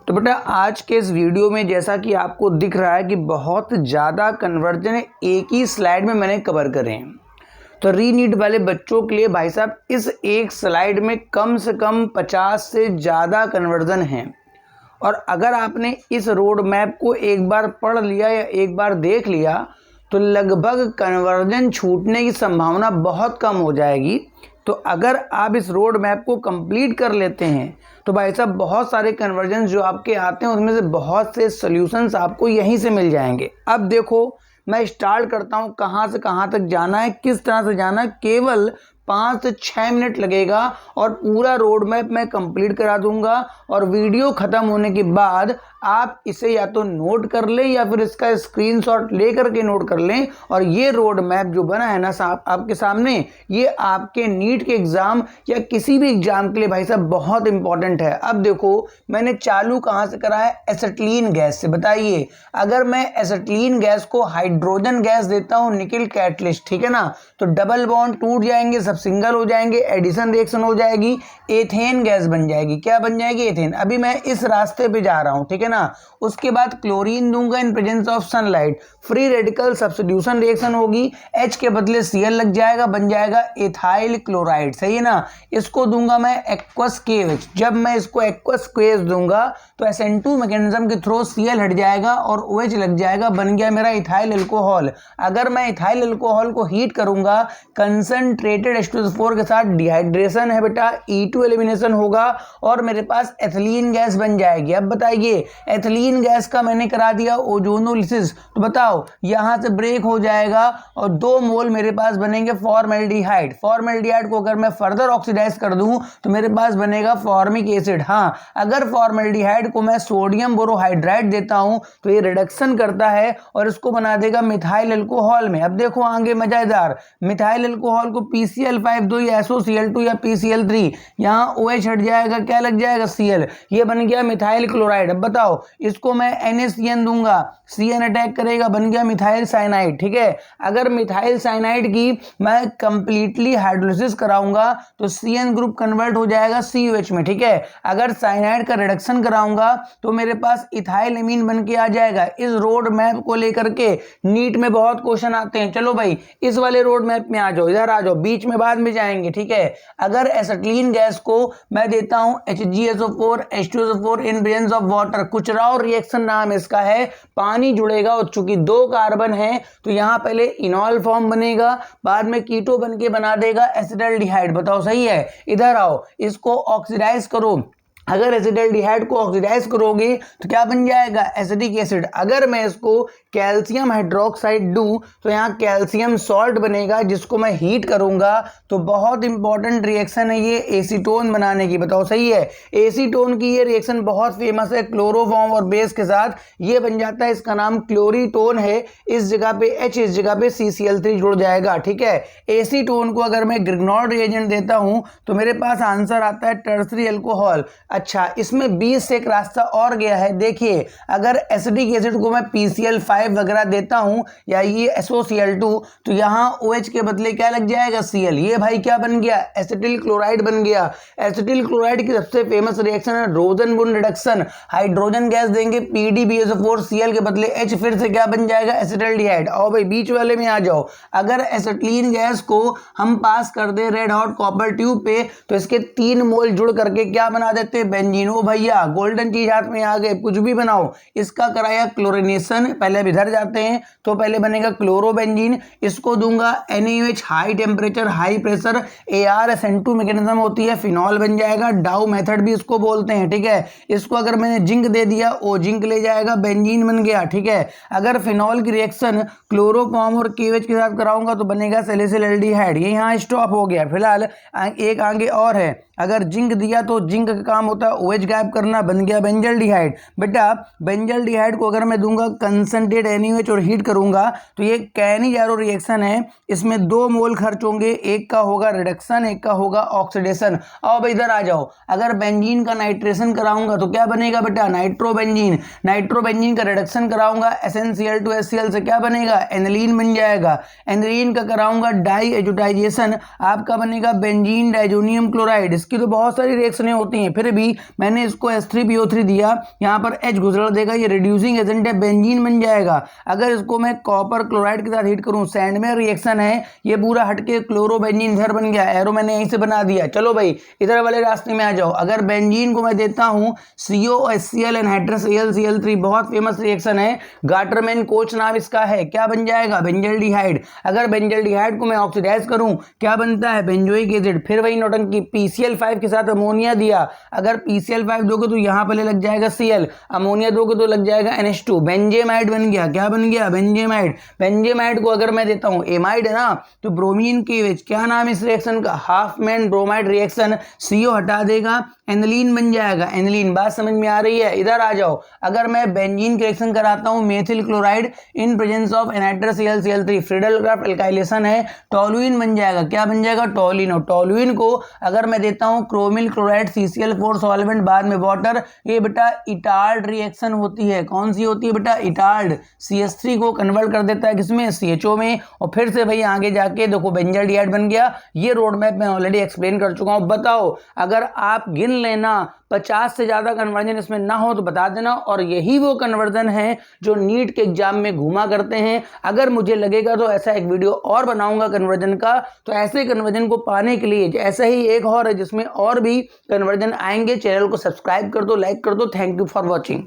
तो बेटा आज के इस वीडियो में जैसा कि आपको दिख रहा है कि बहुत ज़्यादा कन्वर्जन एक ही स्लाइड में मैंने कवर करे हैं। तो रीनीट वाले बच्चों के लिए भाई साहब इस एक स्लाइड में कम से कम 50 से ज़्यादा कन्वर्जन हैं। और अगर आपने इस रोड मैप को एक बार पढ़ लिया या एक बार देख लिया तो लगभग कन्वर्जन छूटने की संभावना बहुत कम हो जाएगी। तो अगर आप इस रोड मैप को कंप्लीट कर लेते हैं तो भाई साहब बहुत सारे कन्वर्जन जो आपके आते हैं उसमें से बहुत से सॉल्यूशंस आपको यहीं से मिल जाएंगे। अब देखो मैं स्टार्ट करता हूं कहां से कहां तक जाना है, किस तरह से जाना है। केवल 5 से 6 मिनट लगेगा और पूरा रोड मैप मैं कंप्लीट करा दूंगा। और वीडियो ख़त्म होने के बाद आप इसे या तो नोट कर लें या फिर इसका स्क्रीनशॉट ले करके नोट कर लें। और ये रोड मैप जो बना है ना आपके सामने, ये आपके नीट के एग्ज़ाम या किसी भी एग्ज़ाम के लिए भाई साहब बहुत इंपॉर्टेंट है। अब देखो मैंने चालू कहाँ से करा है, एसिटिलीन गैस से। बताइए अगर मैं एसिटिलीन गैस को हाइड्रोजन गैस देता हूँ निकल कैटलिस्ट, ठीक है ना, तो डबल बॉन्ड टूट जाएंगे, सब सिंगल हो जाएंगे, एडिशन रिएक्शन हो जाएगी, एथेन गैस बन जाएगी। क्या बन जाएगी? एथेन। अभी मैं इस रास्ते पे जा रहा हूं, ठीक है ना। उसके बाद क्लोरीन दूंगा इन presence of sunlight, free radical substitution reaction होगी, H के बदले Cl लग जाएगा, बन जाएगा एथाइल क्लोराइड। सही है ना। इसको दूंगा मैं एक्वस KOH। जब मैं इसको एक्वस KOH दूंगा तो SN2 मैकेनिज्म के थ्रू Cl हट जाएगा और OH लग जाएगा, बन गया मेरा इथाइल अल्कोहल। अगर मैं इथाइल अल्कोहल को हीट करूंगा कंसंट्रेटेड H2SO4 के साथ, डिहाइड्रेशन है बेटा, E2 एलिमिनेशन होगा और मेरे पास एथिलीन गैस बन जाएगी। अब बताइए एथिलीन गैस का मैंने करा दिया ओजोनोलिसिस, तो बताओ यहां से ब्रेक हो जाएगा और 2 मोल मेरे पास बनेंगे फॉर्मेल्डिहाइड। फॉर्मेल्डिहाइड को अगर मैं फर्दर ऑक्सीडाइज कर दूं तो मेरे पास बनेगा फॉर्मिक एसिड। हाँ, अगर फॉर्मेल्डिहाइड को मैं सोडियम बोरोहाइड्राइड देता हूं तो ये रिडक्शन करता है और इसको बना देगा मिथाइल अल्कोहल में। अब देखो आगे मजेदार, मिथाइल अल्कोहल को PCl5 दो या SOCl2 या PCl3, यहाँ OH हट जाएगा, क्या लग जाएगा? Cl। ये बन गया मिथाइल क्लोराइड। अब बताओ इसको मैं NaCN दूंगा, CN अटैक करेगा, बन गया मिथाइल साइनाइड। ठीक है, अगर मिथाइल साइनाइड की मैं कंप्लीटली हाइड्रोलिसिस कराऊंगा तो CN ग्रुप कन्वर्ट हो जाएगा COH में। ठीक है, अगर साइनाइड का रिडक्शन कराऊंगा तो मेरे पास इथाइल एमीन बन के आ जाएगा। इस रोड मैप को लेकर के नीट में बहुत क्वेश्चन आते हैं। चलो भाई इस वाले रोड मैप में आ जाओ, इधर आ जाओ, बीच में बाद में जाएंगे। ठीक है, अगर एसिटिलीन गैस को मैं देता हूं HgSO4 H2SO4 in presence of water, Kucherov reaction नाम इसका है, पानी जुड़ेगा और चूंकि 2 कार्बन है तो यहां पहले इनॉल फॉर्म बनेगा, बाद में कीटो बन के बना देगा एसिटाल्डिहाइड। बताओ सही है। इधर आओ, इसको ऑक्सीडाइज करो। अगर एसिटाल्डिहाइड को ऑक्सीडाइज करोगे तो क्या बन जाएगा? Acetic acid. अगर मैं इसको कैल्शियम हाइड्रोक्साइड दूं तो यहाँ कैल्शियम सॉल्ट बनेगा, जिसको मैं हीट करूंगा तो बहुत इंपॉर्टेंट रिएक्शन है ये एसीटोन बनाने की। बताओ सही है। एसीटोन की ये रिएक्शन बहुत फेमस है क्लोरोफॉर्म और बेस के साथ, ये बन जाता है, इसका नाम क्लोरीटोन है। इस जगह पे H, इस जगह पे CCl3 जुड़ जाएगा। ठीक है, एसीटोन को अगर मैं ग्रिग्नॉर्ड रिएजेंट देता हूं तो मेरे पास आंसर आता है टर्सरी अल्कोहल। अच्छा, इसमें 20 से एक रास्ता और गया है। देखिए अगर एसिडिक एसिड को मैं PCl5 वगैरह देता हूं या ये SOCl2 तो यहाँ OH के बदले क्या लग जाएगा? Cl। ये भाई क्या बन गया? एसिटिल क्लोराइड बन गया। एसिटिल क्लोराइड की सबसे फेमस रिएक्शन है रोजनबुन रिडक्शन। हाइड्रोजन गैस देंगे PdBSO4, Cl के बदले H, फिर से क्या बन जाएगा? एसिटाल्डिहाइड। आओ भाई बीच वाले में आ जाओ। अगर एसिटिलीन गैस को हम पास कर दे रेड हॉट कॉपर ट्यूब पे तो इसके 3 मोल जुड़ करके क्या बना देते हैं? बेंजीन। ओ भैया गोल्डन चीज हाथ में आ गए, कुछ भी बनाओ। इसका कराया क्लोरिनेशन, पहले इधर जाते हैं तो पहले बनेगा क्लोरोबेंजीन। इसको दूंगा NaOH, high temperature high pressure, ArSN2 mechanism होती है, फिनॉल बन जाएगा। डाउ मेथड भी इसको बोलते हैं। ठीक है, इसको अगर मैंने जिंक दे दिया ओ जिंक ले जाएगा, बेंजीन बन गया। ठीक है, अगर फिनॉल की रिएक्शन क्लोरोफॉर्म और KOH के साथ कराऊंगा तो बनेगा सैलिसिलएल्डिहाइड। ये यहाँ स्टॉप हो गया। फिलहाल एक आगे और है, अगर जिंक दिया तो जिंक का काम होता है OH गायब करना, बन गया बेंजल्डिहाइड। बेटा बेंजल्डिहाइड को अगर मैं दूंगा कंसंट्रेटेड इंटरमीडिएट NaOH और हीट करूंगा तो ये कैनिजारो रिएक्शन है, इसमें 2 मोल खर्च होंगे, एक का होगा रिडक्शन, एक का होगा ऑक्सीडेशन। अब इधर आ जाओ, अगर बेंजीन का नाइट्रेशन कराऊंगा तो क्या बनेगा बेटा, नाइट्रोबेंजीन। नाइट्रोबेंजीन का रिडक्शन कराऊंगा SnCl2HCl से क्या बनेगा, एनिलीन बन जाएगा। एनिलीन का कराऊंगा डाई एजुटाइजेशन, आपका बनेगा बेंजीन डाइजोनियम क्लोराइड। इसकी तो बहुत सारी रिएक्शनें होती हैं, फिर भी मैंने इसको H3PO3 दिया, यहाँ पर H गुजर देगा, ये रिड्यूसिंग एजेंट है, बेंजीन बन जाएगा। अगर इसको मैं कॉपर क्लोराइड के साथ हीट करूं, सैंडमेयर रिएक्शन है, ये पूरा हटके क्लोरोबेंजीन इधर बन गया, एरो मैंने यहीं से बना दिया। चलो भाई इधर वाले रास्ते में आ जाओ, अगर बेंजीन को मैं देता हूं COHCl एनहाइड्रस AlCl3, बहुत फेमस रिएक्शन है, गाटरमैन कोच नाम इसका है, क्या बन जाएगा, बेंजल्डिहाइड। अगर बेंजल्डिहाइड को मैं ऑक्सीडाइज करूं क्या बनता है, बेंजोइक एसिड। फिर वही नौटंकी, PCl5 के साथ अमोनिया दिया, अगर PCl5 दोगे तो यहां पहले लग जाएगा Cl, अमोनिया दोगे तो लग जाएगा NH2, बेंजेमाइड बन गया। क्या बन गया, बेंजेमाइड। बेंजेमाइड को अगर मैं देता हूं, एमाइड है ना, तो ब्रोमीन के विच, क्या नाम इस रिएक्शन का, हाफमैन ब्रोमाइड रिएक्शन, CO हटा देगा, एनिलीन बन जाएगा, एनिलीन। बात समझ में आ रही है, इधर आ जाओ, अगर मैं बेंजीन के रिएक्शन कराता हूं methyl chloride in presence of anhydrous AlCl3, Friedel Crafts alkylation है, टोलुइन बन जाएगा, क्या बन जाएगा, टोलिन। और टोलुइन को अगर मैं देता हूं क्रोमिल क्लोराइड CCl4 सॉल्वेंट, बाद में वाटर, ये बेटा इटार्ड रिएक्शन होती है। कौन सी होती है बेटा, इटार्ड। CH3 को कन्वर्ट कर देता है किसमें, CHO में, और फिर से भाई आगे जाके देखो बेंजल्डिहाइड बन गया। ये रोड मैप मैं ऑलरेडी एक्सप्लेन कर चुका हूं। बताओ अगर आप गिन लेना 50 से ज्यादा कन्वर्जन इसमें ना हो तो बता देना, और यही वो कन्वर्जन है जो नीट के एग्जाम में घूमा करते हैं। अगर मुझे लगेगा तो ऐसा एक वीडियो और बनाऊंगा कन्वर्जन का, तो ऐसे कन्वर्जन को पाने के लिए ऐसा ही एक और है जिसमें और भी कन्वर्जन आएंगे। चैनल को सब्सक्राइब कर दो, लाइक कर दो। Thank you for watching.